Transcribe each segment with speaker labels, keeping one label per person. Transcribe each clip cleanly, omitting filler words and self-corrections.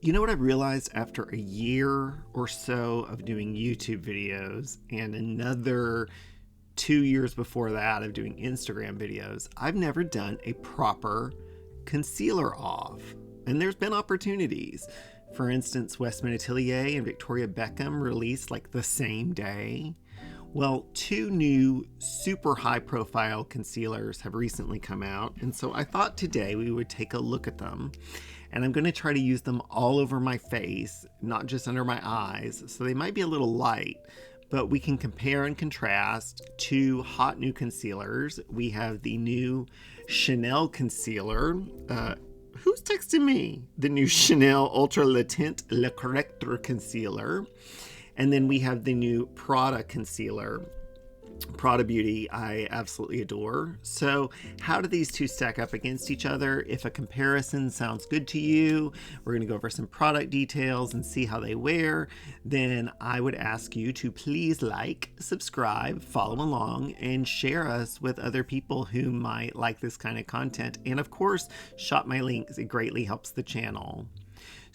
Speaker 1: You know what I've realized after a year or so of doing YouTube videos and another 2 years before that of doing Instagram videos, I've never done a proper concealer off. And there's been opportunities. For instance, Westman Atelier and Victoria Beckham released like the same day. Well, two new super high profile concealers have recently come out, and so I thought today we would take a look at them. And I'm going to try to use them all over my face, not just under my eyes, so they might be a little light, but we can compare and contrast two hot new concealers. We have the new Chanel concealer. Who's texting me? The new Chanel Ultra Le Teint Concealer. And then we have the new Prada concealer. Prada Beauty, I absolutely adore. So how do these two stack up against each other? If a comparison sounds good to you, we're going to go over some product details and see how they wear. Then I would ask you to please like, subscribe, follow along, and share us with other people who might like this kind of content. And of course, shop my links. It greatly helps the channel.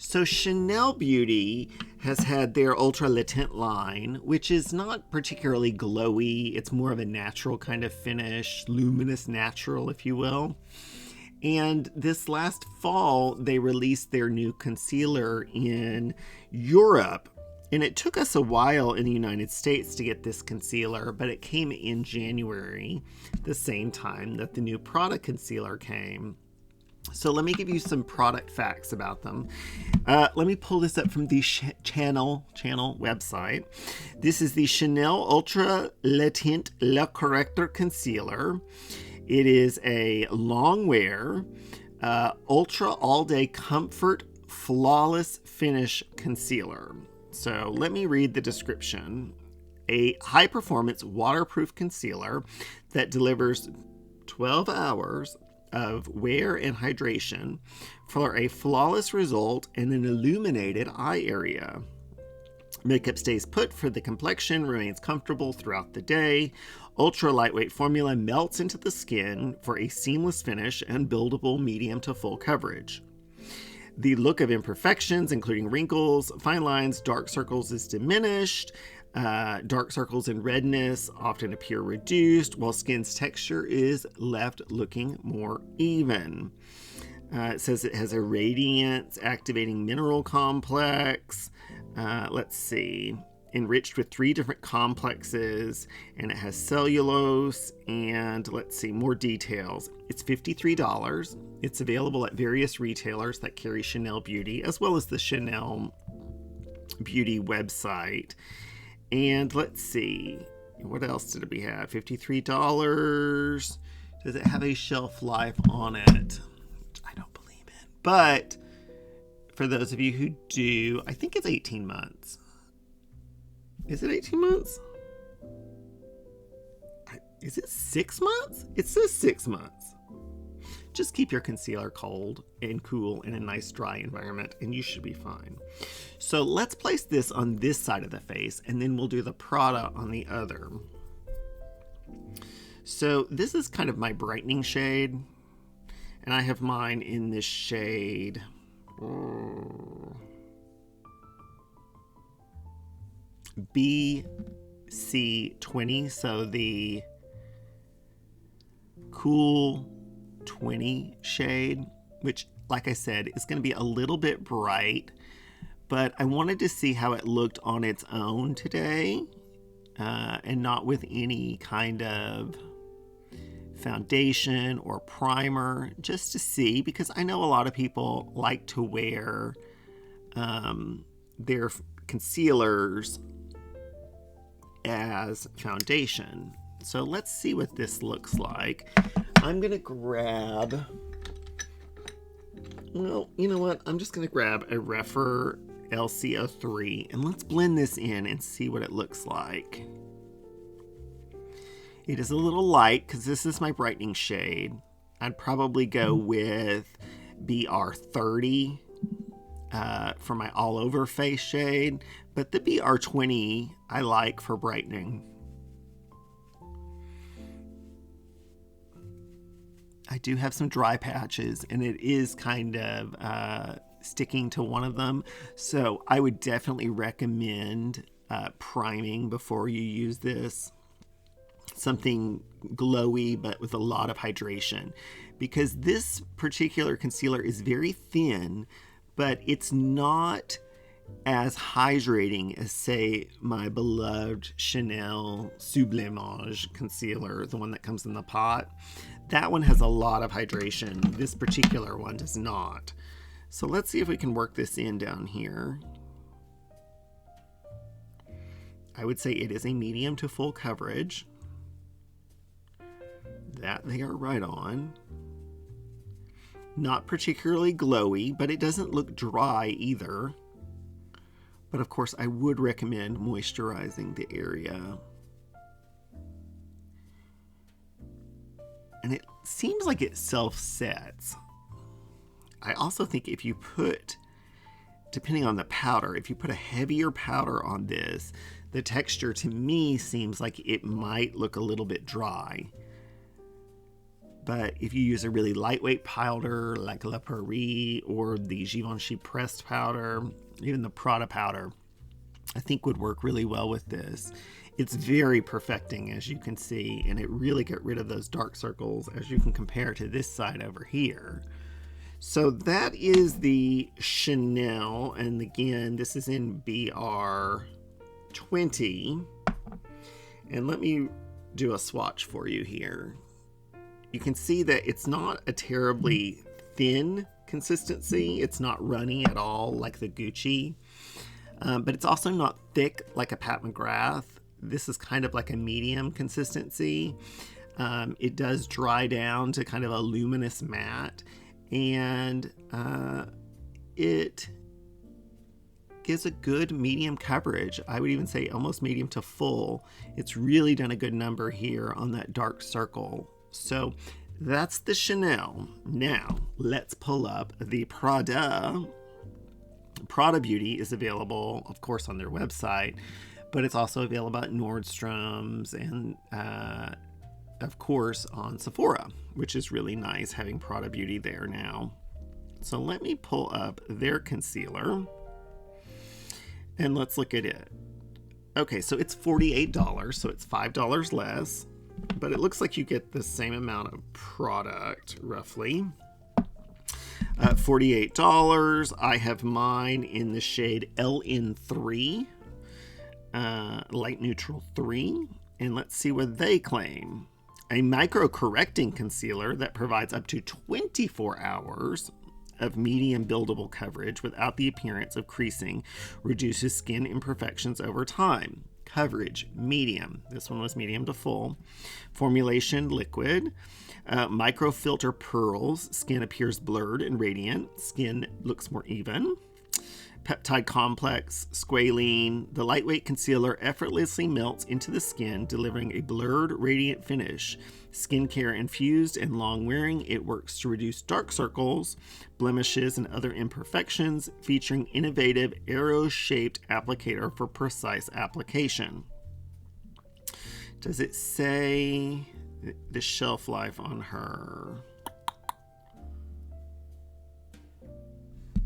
Speaker 1: So Chanel Beauty has had their Ultra Le Teint line, which is not particularly glowy. It's more of a natural kind of finish, luminous natural, if you will. And this last fall, they released their new concealer in Europe. And it took us a while in the United States to get this concealer, but it came in January, the same time that the new Prada concealer came. So let me give you some product facts about them. Let me pull this up from the channel website. This is the Chanel Ultra Le Teint Le Corrector Concealer. It is a long wear, ultra all day comfort, flawless finish concealer. So let me read the description. A high performance waterproof concealer that delivers 12 hours of wear and hydration for a flawless result in an illuminated eye area. Makeup stays put for the complexion, remains comfortable throughout the day. Ultra lightweight formula melts into the skin for a seamless finish and buildable medium to full coverage. The look of imperfections, including wrinkles, fine lines, dark circles, is diminished. Dark circles and redness often appear reduced, while skin's texture is left looking more even. It says it has a radiance activating mineral complex. Let's see. Enriched with 3 different complexes, and it has cellulose, and let's see, more details. It's $53. It's available at various retailers that carry Chanel Beauty, as well as the Chanel Beauty website. And let's see, what else did we have? $53. Does it have a shelf life on it? I don't believe it. But for those of you who do, I think it's 18 months. Is it 18 months? Is it 6 months? It says 6 months. Just keep your concealer cold and cool in a nice dry environment and you should be fine. So let's place this on this side of the face and then we'll do the Prada on the other. So this is kind of my brightening shade, and I have mine in this shade BC20, so the cool 20 shade, which, like I said, is going to be a little bit bright, but I wanted to see how it looked on its own today, and not with any kind of foundation or primer, just to see, because I know a lot of people like to wear their concealers as foundation. So let's see what this looks like. I'm gonna grab, well, you know what? I'm just gonna grab a Refer LC03 and let's blend this in and see what it looks like. It is a little light because this is my brightening shade. I'd probably go with BR30 for my all over face shade, but the BR20 I like for brightening. I do have some dry patches and it is kind of sticking to one of them. So I would definitely recommend priming before you use this. Something glowy but with a lot of hydration, because this particular concealer is very thin, but it's not as hydrating as, say, my beloved Chanel Sublimage concealer, the one that comes in the pot. That one has a lot of hydration. This particular one does not. So let's see if we can work this in down here. I would say it is a medium to full coverage. That they are right on. Not particularly glowy, but it doesn't look dry either. But of course, I would recommend moisturizing the area. And it seems like it self-sets. I also think if you put, depending on the powder, if you put a heavier powder on this, the texture to me seems like it might look a little bit dry. But if you use a really lightweight powder like La Prairie or the Givenchy pressed powder, even the Prada powder, I think would work really well with this. It's very perfecting, as you can see, and it really got rid of those dark circles, as you can compare to this side over here. So that is the Chanel, and again, this is in BR20. And let me do a swatch for you here. You can see that it's not a terribly thin consistency. It's not runny at all like the Gucci, but it's also not thick like a Pat McGrath. This is kind of like a medium consistency. It does dry down to kind of a luminous matte, and it gives a good medium coverage. I would even say almost medium to full. It's really done a good number here on that dark circle. So that's the Chanel. Now let's pull up the Prada. Prada Beauty is available, of course, on their website, but it's also available at Nordstrom's and, of course, on Sephora, which is really nice having Prada Beauty there now. So let me pull up their concealer and let's look at it. Okay, so it's $48, so it's $5 less. But it looks like you get the same amount of product, roughly. $48. I have mine in the shade LN3, Light Neutral 3. And let's see what they claim. A micro-correcting concealer that provides up to 24 hours of medium buildable coverage without the appearance of creasing, reduces skin imperfections over time. Coverage, medium. This one was medium to full. Formulation, liquid. Microfilter pearls. Skin appears blurred and radiant. Skin looks more even. Peptide complex, squalene. The lightweight concealer effortlessly melts into the skin, delivering a blurred, radiant finish. Skincare infused and long wearing, it works to reduce dark circles, blemishes, and other imperfections, featuring innovative arrow-shaped applicator for precise application. Does it say the shelf life on her?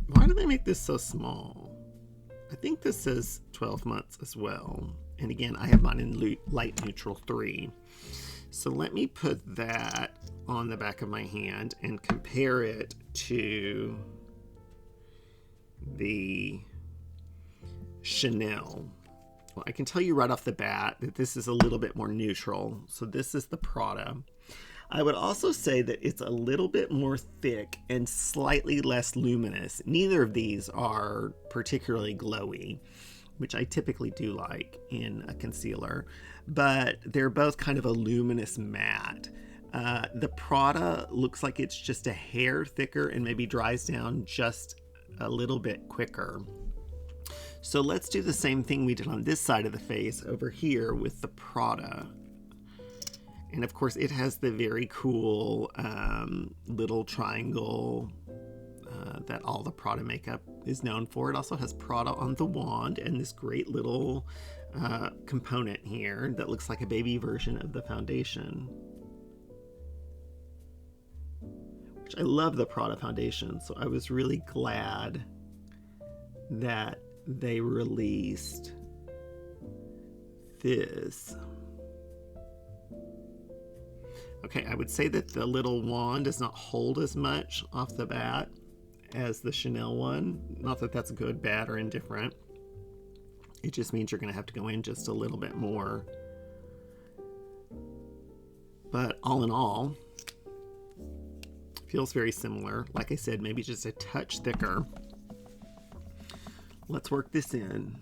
Speaker 1: Why do they make this so small? I think this says 12 months as well. And again, I have mine in Light Neutral 3. So let me put that on the back of my hand and compare it to the Chanel. Well, I can tell you right off the bat that this is a little bit more neutral. So this is the Prada. I would also say that it's a little bit more thick and slightly less luminous. Neither of these are particularly glowy, which I typically do like in a concealer, but they're both kind of a luminous matte. The Prada looks like it's just a hair thicker and maybe dries down just a little bit quicker. So let's do the same thing we did on this side of the face over here with the Prada. And of course, it has the very cool little triangle that all the Prada makeup is known for. It also has Prada on the wand and this great little component here that looks like a baby version of the foundation. Which I love the Prada foundation, so I was really glad that they released this. Okay, I would say that the little wand does not hold as much off the bat as the Chanel one. Not that that's good, bad, or indifferent. It just means you're going to have to go in just a little bit more. But all in all, feels very similar. Like I said, maybe just a touch thicker. Let's work this in.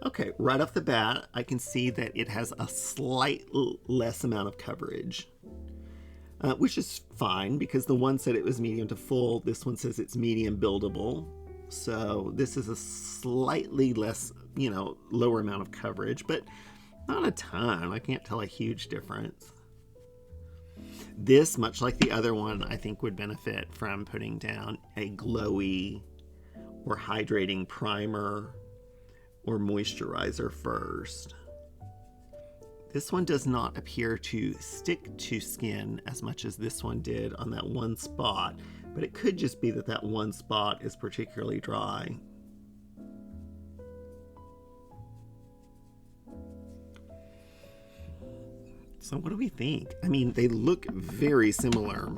Speaker 1: Okay, right off the bat, I can see that it has a slight less amount of coverage, which is fine because the one said it was medium to full. This one says it's medium buildable. So this is a slightly less, lower amount of coverage, but not a ton. I can't tell a huge difference. This, much like the other one, I think would benefit from putting down a glowy or hydrating primer or moisturizer first. This one does not appear to stick to skin as much as this one did on that one spot, but it could just be that that one spot is particularly dry. So what do we think? I mean, they look very similar.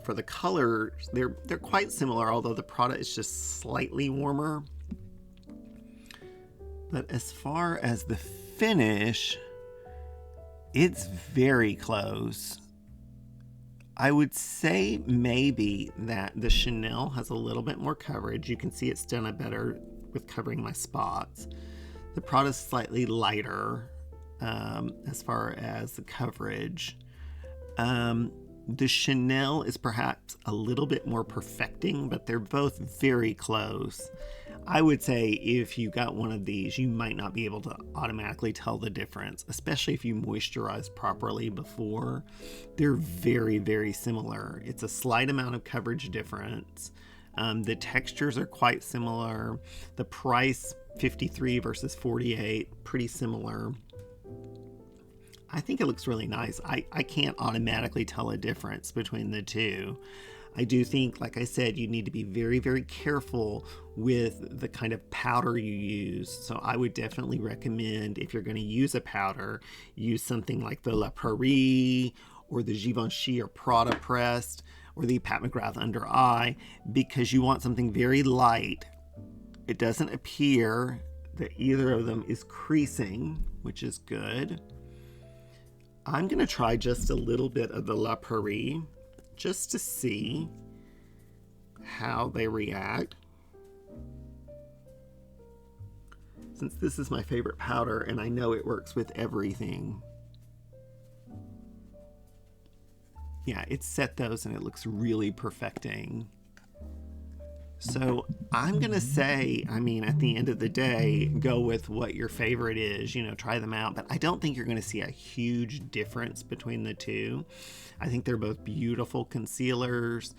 Speaker 1: For the color, they're quite similar, although the Prada is just slightly warmer. But as far as the finish, it's very close. I would say maybe that the Chanel has a little bit more coverage. You can see it's done it better with covering my spots. The Prada's slightly lighter as far as the coverage. The Chanel is perhaps a little bit more perfecting, but they're both very close. I would say if you got one of these, you might not be able to automatically tell the difference, especially if you moisturize properly before. They're very, very similar. It's a slight amount of coverage difference. The textures are quite similar. The price, $53 versus $48, pretty similar. I think it looks really nice. I can't automatically tell a difference between the two. I do think, like I said, you need to be very, very careful with the kind of powder you use. So I would definitely recommend, if you're going to use a powder, use something like the La Prairie or the Givenchy or Prada Pressed or the Pat McGrath Under Eye, because you want something very light. It doesn't appear that either of them is creasing, which is good. I'm going to try just a little bit of the La Prairie just to see how they react. Since this is my favorite powder and I know it works with everything. Yeah, it set those and it looks really perfecting. So I'm going to say, I mean, at the end of the day, go with what your favorite is, try them out. But I don't think you're going to see a huge difference between the two. I think they're both beautiful concealers.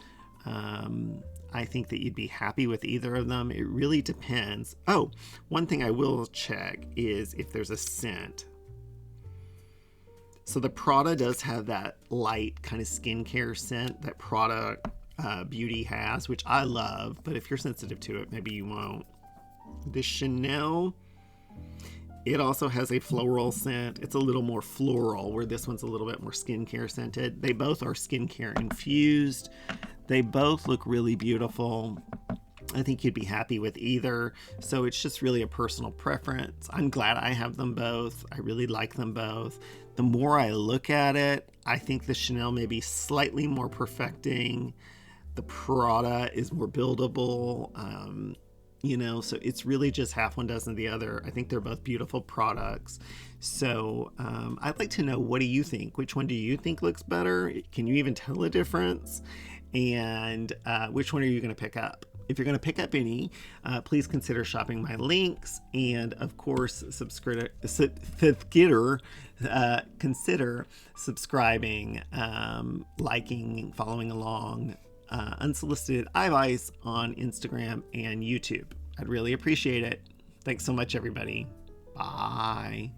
Speaker 1: I think that you'd be happy with either of them. It really depends. Oh, one thing I will check is if there's a scent. So the Prada does have that light kind of skincare scent that Prada Beauty has, which I love, but if you're sensitive to it, maybe you won't. The Chanel, it also has a floral scent. It's a little more floral, where this one's a little bit more skincare scented. They both are skincare infused. They both look really beautiful. I think you'd be happy with either. So it's just really a personal preference. I'm glad I have them both. I really like them both. The more I look at it, I think the Chanel may be slightly more perfecting. The Prada is more buildable, so it's really just half one dozen of the other. I think they're both beautiful products. So I'd like to know, what do you think? Which one do you think looks better? Can you even tell a difference? And which one are you going to pick up? If you're going to pick up any, please consider shopping my links. And of course, consider subscribing, liking, following along. Unsolicited advice on Instagram and YouTube. I'd really appreciate it. Thanks so much, everybody. Bye.